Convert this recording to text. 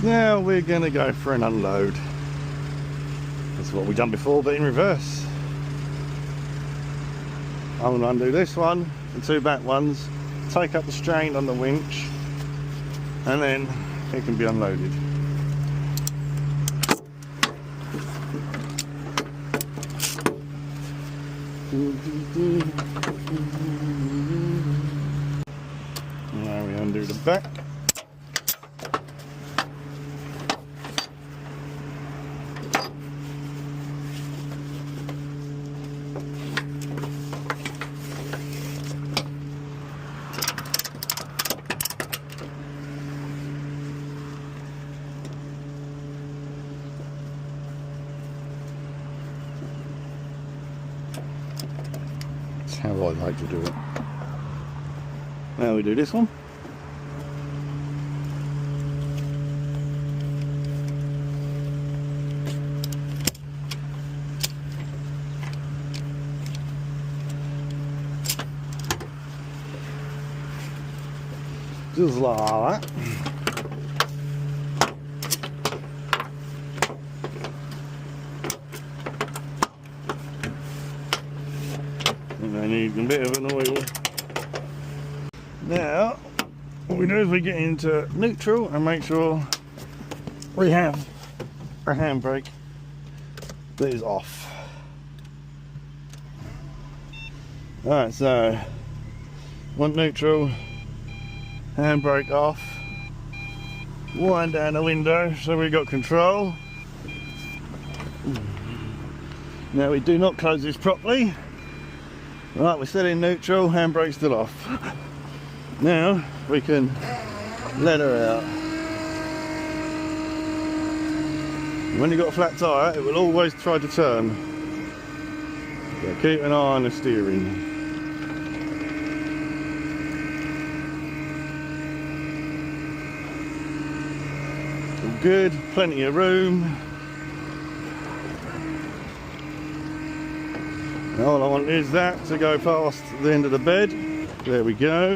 Now we're going to go for an unload. That's what we've done before, but in reverse. I'm going to undo this one, the two back ones, take up the strain on the winch, and then it can be unloaded. Now we undo the back. That's how I like to do it. Now we do this one. Just like that. And I need a bit of an oil. Now, what we do is we get into neutral and make sure we have our handbrake that is off. Alright, so want neutral, handbrake off, wind down the window so we've got control. Now we do not close this properly. Right, we're still in neutral, handbrake still off. Now we can let her out. When you've got a flat tyre, it will always try to turn. So keep an eye on the steering. All good, plenty of room. All I want is that to go past the end of the bed. There we go.